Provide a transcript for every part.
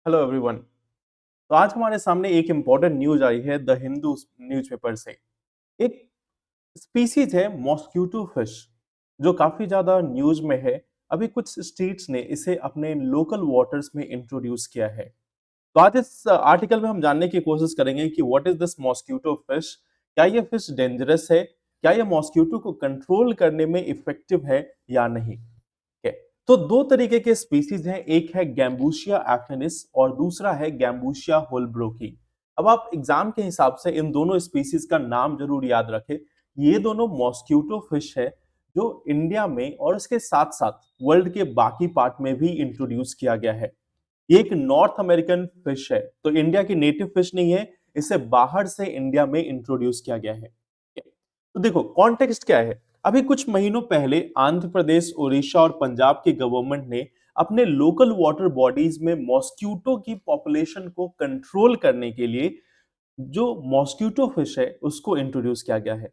Hello everyone. तो आज हमारे सामने एक इम्पोर्टेंट न्यूज आई है द हिंदू न्यूज़पेपर से। एक स्पीसीज है मॉस्क्यूटो फिश जो काफी ज्यादा न्यूज में है। अभी कुछ स्टेट्स ने इसे अपने लोकल वाटर्स में इंट्रोड्यूस किया है। तो आज इस आर्टिकल में हम जानने की कोशिश करेंगे कि what is this mosquito fish. क्या ये फिश डेंजरस है? क्या ये मॉस्क्यूटो को कंट्रोल करने में इफेक्टिव है या नहीं? है। तो दो तरीके के स्पीसीज हैं, एक है गैम्बूशिया एफिनिस और दूसरा है गैम्बूशिया होलब्रोकी। अब आप एग्जाम के हिसाब से इन दोनों स्पीसीज का नाम जरूर याद रखें। ये दोनों मॉस्क्यूटो फिश है जो इंडिया में और इसके साथ साथ वर्ल्ड के बाकी पार्ट में भी इंट्रोड्यूस किया गया है। ये एक नॉर्थ अमेरिकन फिश है, तो इंडिया की नेटिव फिश नहीं है। इसे बाहर से इंडिया में इंट्रोड्यूस किया गया है। तो देखो कॉन्टेक्स्ट क्या है। अभी कुछ महीनों पहले आंध्र प्रदेश, उड़ीसा और पंजाब की गवर्नमेंट ने अपने लोकल वाटर बॉडीज में मॉस्क्यूटो की पॉपुलेशन को कंट्रोल करने के लिए जो मॉस्क्यूटो फिश है उसको इंट्रोड्यूस किया गया है।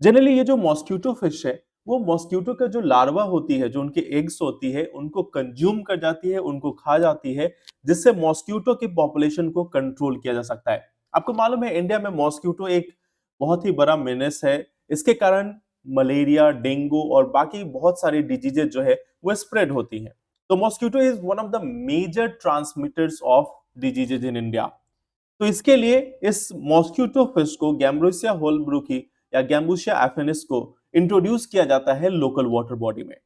जनरली ये जो मॉस्क्यूटो फिश है वो मॉस्क्यूटो का जो लार्वा होती है, जो उनके एग्स होती है, उनको कंज्यूम कर जाती है, उनको खा जाती है, जिससे मॉस्क्यूटो की पॉपुलेशन को कंट्रोल किया जा सकता है। आपको मालूम है इंडिया में मॉस्क्यूटो एक बहुत ही बड़ा मेनेस है। इसके कारण मलेरिया, डेंगू और बाकी बहुत सारी डिजीजेज जो है वो स्प्रेड होती हैं। तो mosquito is one of the major transmitters of diseases in India. तो इसके लिए इस मॉस्क्यूटो फिश को गैम्ब्रोसिया होलब्रुकी या गैम्बुशिया एफिनिस को इंट्रोड्यूस किया जाता है लोकल वाटर बॉडी में।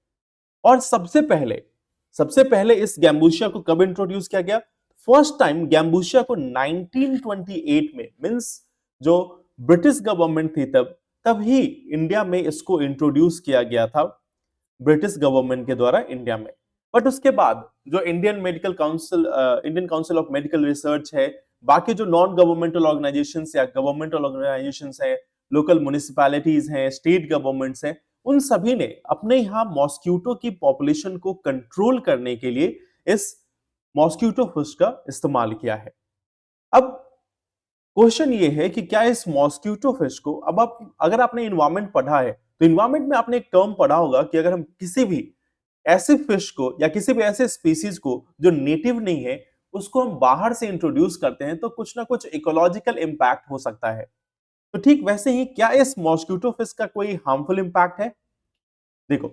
और सबसे पहले इस गैम्बुशिया को कब इंट्रोड्यूस किया गया? फर्स्ट टाइम गैम्बुशिया को 1928 में, मींस जो ब्रिटिश गवर्नमेंट थी तब ही इंडिया में इसको इंट्रोड्यूस किया गया था, ब्रिटिश गवर्नमेंट के द्वारा इंडिया में। बट उसके बाद जो Indian council of medical research है, बाकी जो नॉन गवर्नमेंटल ऑर्गेनाइजेशंस या गवर्नमेंटल ऑर्गेनाइजेशंस है, लोकल म्युनिसिपैलिटीज हैं, स्टेट गवर्नमेंट्स हैं, उन सभी ने अपने यहाँ मॉस्क्यूटो की पॉपुलेशन को कंट्रोल करने के लिए इस मॉस्क्यूटो फिश का इस्तेमाल किया है। अब क्वेश्चन ये है कि क्या इस मॉस्क्यूटो फिश को, अब आप अगर आपने इन्वायरमेंट पढ़ा है तो इन्वायरमेंट में आपने एक टर्म पढ़ा होगा कि अगर हम किसी भी ऐसे फिश को या किसी भी ऐसे स्पीसीज को जो नेटिव नहीं है उसको हम बाहर से इंट्रोड्यूस करते हैं तो कुछ ना कुछ इकोलॉजिकल इंपैक्ट हो सकता है। तो ठीक वैसे ही क्या इस मॉस्क्यूटो फिश का कोई हार्मफुल इंपैक्ट है? देखो,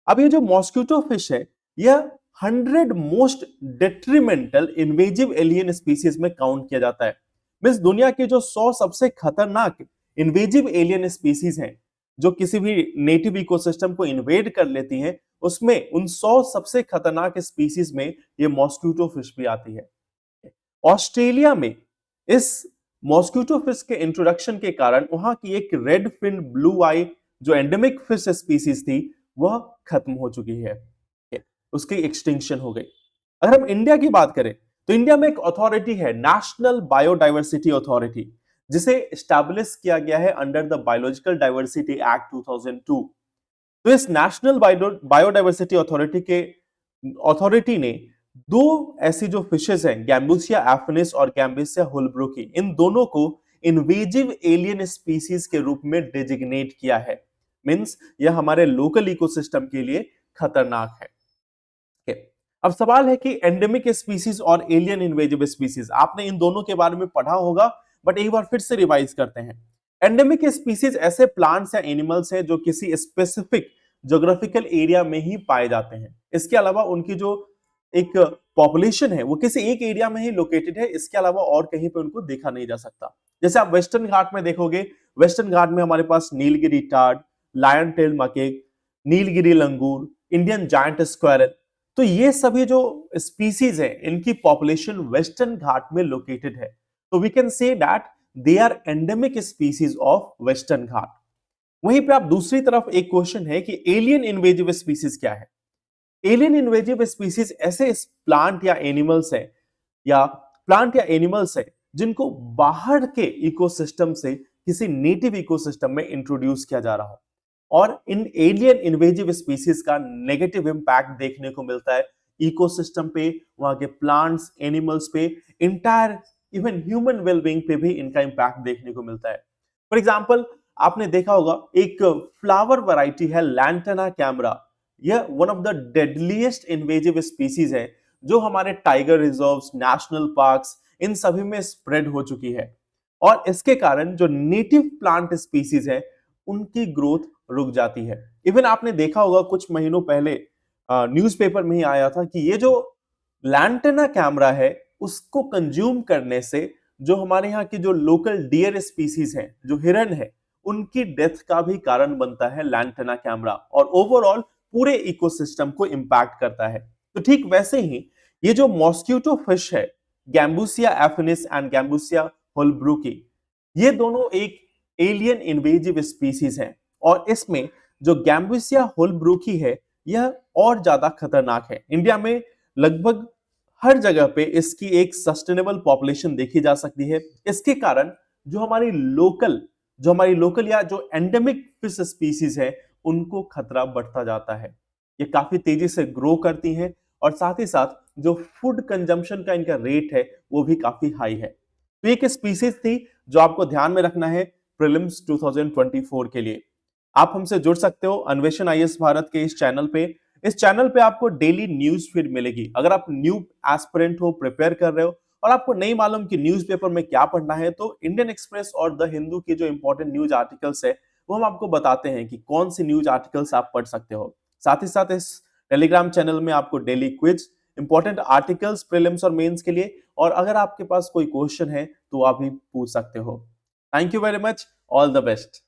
अब ये जो मॉस्क्यूटो फिश है यह 100 most detrimental invasive alien species में काउंट किया जाता है। मींस दुनिया के जो 100 सबसे खतरनाक इन्वेजिव एलियन स्पीसीज हैं जो किसी भी नेटिव इकोसिस्टम को इन्वेड कर लेती हैं, उसमें उन 100 सबसे खतरनाक स्पीसीज में ये मॉस्क्यूटो फिश भी आती है। ऑस्ट्रेलिया में इस मॉस्क्यूटो फिश के इंट्रोडक्शन के कारण वहां की एक रेड फिन ब्लू आई जो एंडेमिक फिश स्पीसीज थी वह खत्म हो चुकी है, उसकी एक्सटिंक्शन हो गई। अगर हम इंडिया की बात करें तो इंडिया में एक अथॉरिटी है, नेशनल बायोडाइवर्सिटी अथॉरिटी, जिसे एस्टैब्लिश किया गया है under the biological diversity act 2002। तो इस नेशनल बायोडाइवर्सिटी अथॉरिटी ने दो ऐसी जो फिशेस हैं, गैम्बुसिया एफिनिस और गैम्बुसिया होलब्रुकी, इन दोनों को इन्वेजिव एलियन स्पीसीज के रूप में डेजिग्नेट किया है। मींस यह हमारे लोकल इकोसिस्टम के लिए खतरनाक है। अब सवाल है कि एंडेमिक स्पीसीज और एलियन इन्वेजिव स्पीसीज, आपने इन दोनों के बारे में पढ़ा होगा बट एक बार फिर से रिवाइज करते हैं। एंडेमिक स्पीसीज ऐसे प्लांट्स या एनिमल्स हैं जो किसी स्पेसिफिक ज्योग्राफिकल एरिया में ही पाए जाते हैं। इसके अलावा उनकी जो एक पॉपुलेशन है वो किसी एक एरिया में ही लोकेटेड है, इसके अलावा और कहीं पे उनको देखा नहीं जा सकता। जैसे आप वेस्टर्न घाट में देखोगे, वेस्टर्न घाट में हमारे पास Nilgiri tahr, lion tail macaque, Nilgiri langur, Indian giant squirrel, तो ये सभी जो स्पीसीज है इनकी पॉपुलेशन वेस्टर्न घाट में लोकेटेड है। तो we can say that they are endemic species of western Ghat. वहीं पे आप दूसरी तरफ एक क्वेश्चन है कि एलियन इन्वेजिव स्पीसीज क्या है? एलियन इन्वेजिव स्पीसीज ऐसे प्लांट या एनिमल्स है जिनको बाहर के इकोसिस्टम से किसी नेटिव इकोसिस्टम में इंट्रोड्यूस किया जा रहा हो, और इन एलियन इन्वेजिव स्पीसीज का नेगेटिव इंपैक्ट देखने को मिलता है इकोसिस्टम पे, वहां के प्लांट्स, एनिमल्स पे, इंटायर इवन ह्यूमन वेलबींग पे भी इनका इंपैक्ट देखने को मिलता है। फॉर एग्जांपल, आपने देखा होगा एक फ्लावर वैरायटी है लैंटना कैमरा, यह one of the deadliest invasive species है जो हमारे टाइगर रिजर्व्स, नेशनल पार्क्स, इन सभी में स्प्रेड हो चुकी है और इसके कारण जो नेटिव प्लांट स्पीसीज है उनकी ग्रोथ रुक जाती है। इवन आपने देखा होगा कुछ महीनों पहले न्यूज़पेपर में ही आया था कि ये जो लैंटेना कैमरा है उसको कंज्यूम करने से जो हमारे यहाँ की जो लोकल डियर स्पीसीज हैं, जो हिरन है, उनकी डेथ का भी कारण बनता है लैंटेना कैमरा और ओवरऑल पूरे इकोसिस्टम को इंपैक्ट करता है। तो ठीक वैसे ही ये जो मॉस्किटो फिश है, गैम्बूसिया एफिनिस एंड गैम्बूसिया होलब्रुकी, ये दोनों एक एलियन इन्वेजिव स्पीसीज हैं और इसमें जो गैम्बूसिया होलब्रुकी है यह और ज्यादा खतरनाक है। इंडिया में लगभग हर जगह पे इसकी एक सस्टेनेबल पॉपुलेशन देखी जा सकती है। इसके कारण जो हमारी लोकल या जो एंडेमिक फिश स्पीसीज है उनको खतरा बढ़ता जाता है। ये काफी तेजी से ग्रो करती हैं और साथ ही साथ जो फूड कंजम्पशन का इनका रेट है वो भी काफी हाई है। तो एक स्पीसीज थी जो आपको ध्यान में रखना है प्रीलिम्स 2024 के लिए। आप हमसे जुड़ सकते हो अन्वेषण आईएएस भारत के इस चैनल पे। इस चैनल पे आपको डेली न्यूज फीड मिलेगी। अगर आप न्यू एस्पिरेंट हो, प्रिपेयर कर रहे हो और आपको नहीं मालूम कि न्यूज़पेपर में क्या पढ़ना है, तो इंडियन एक्सप्रेस और द हिंदू के जो इंपॉर्टेंट न्यूज आर्टिकल्स है वो हम आपको बताते हैं कि कौन सी न्यूज आर्टिकल्स आप पढ़ सकते हो। साथ ही साथ इस टेलीग्राम चैनल में आपको daily quiz, important articles prelims और मेंस के लिए, और अगर आपके पास कोई क्वेश्चन है तो आप भी पूछ सकते हो। Thank you very much, all the best.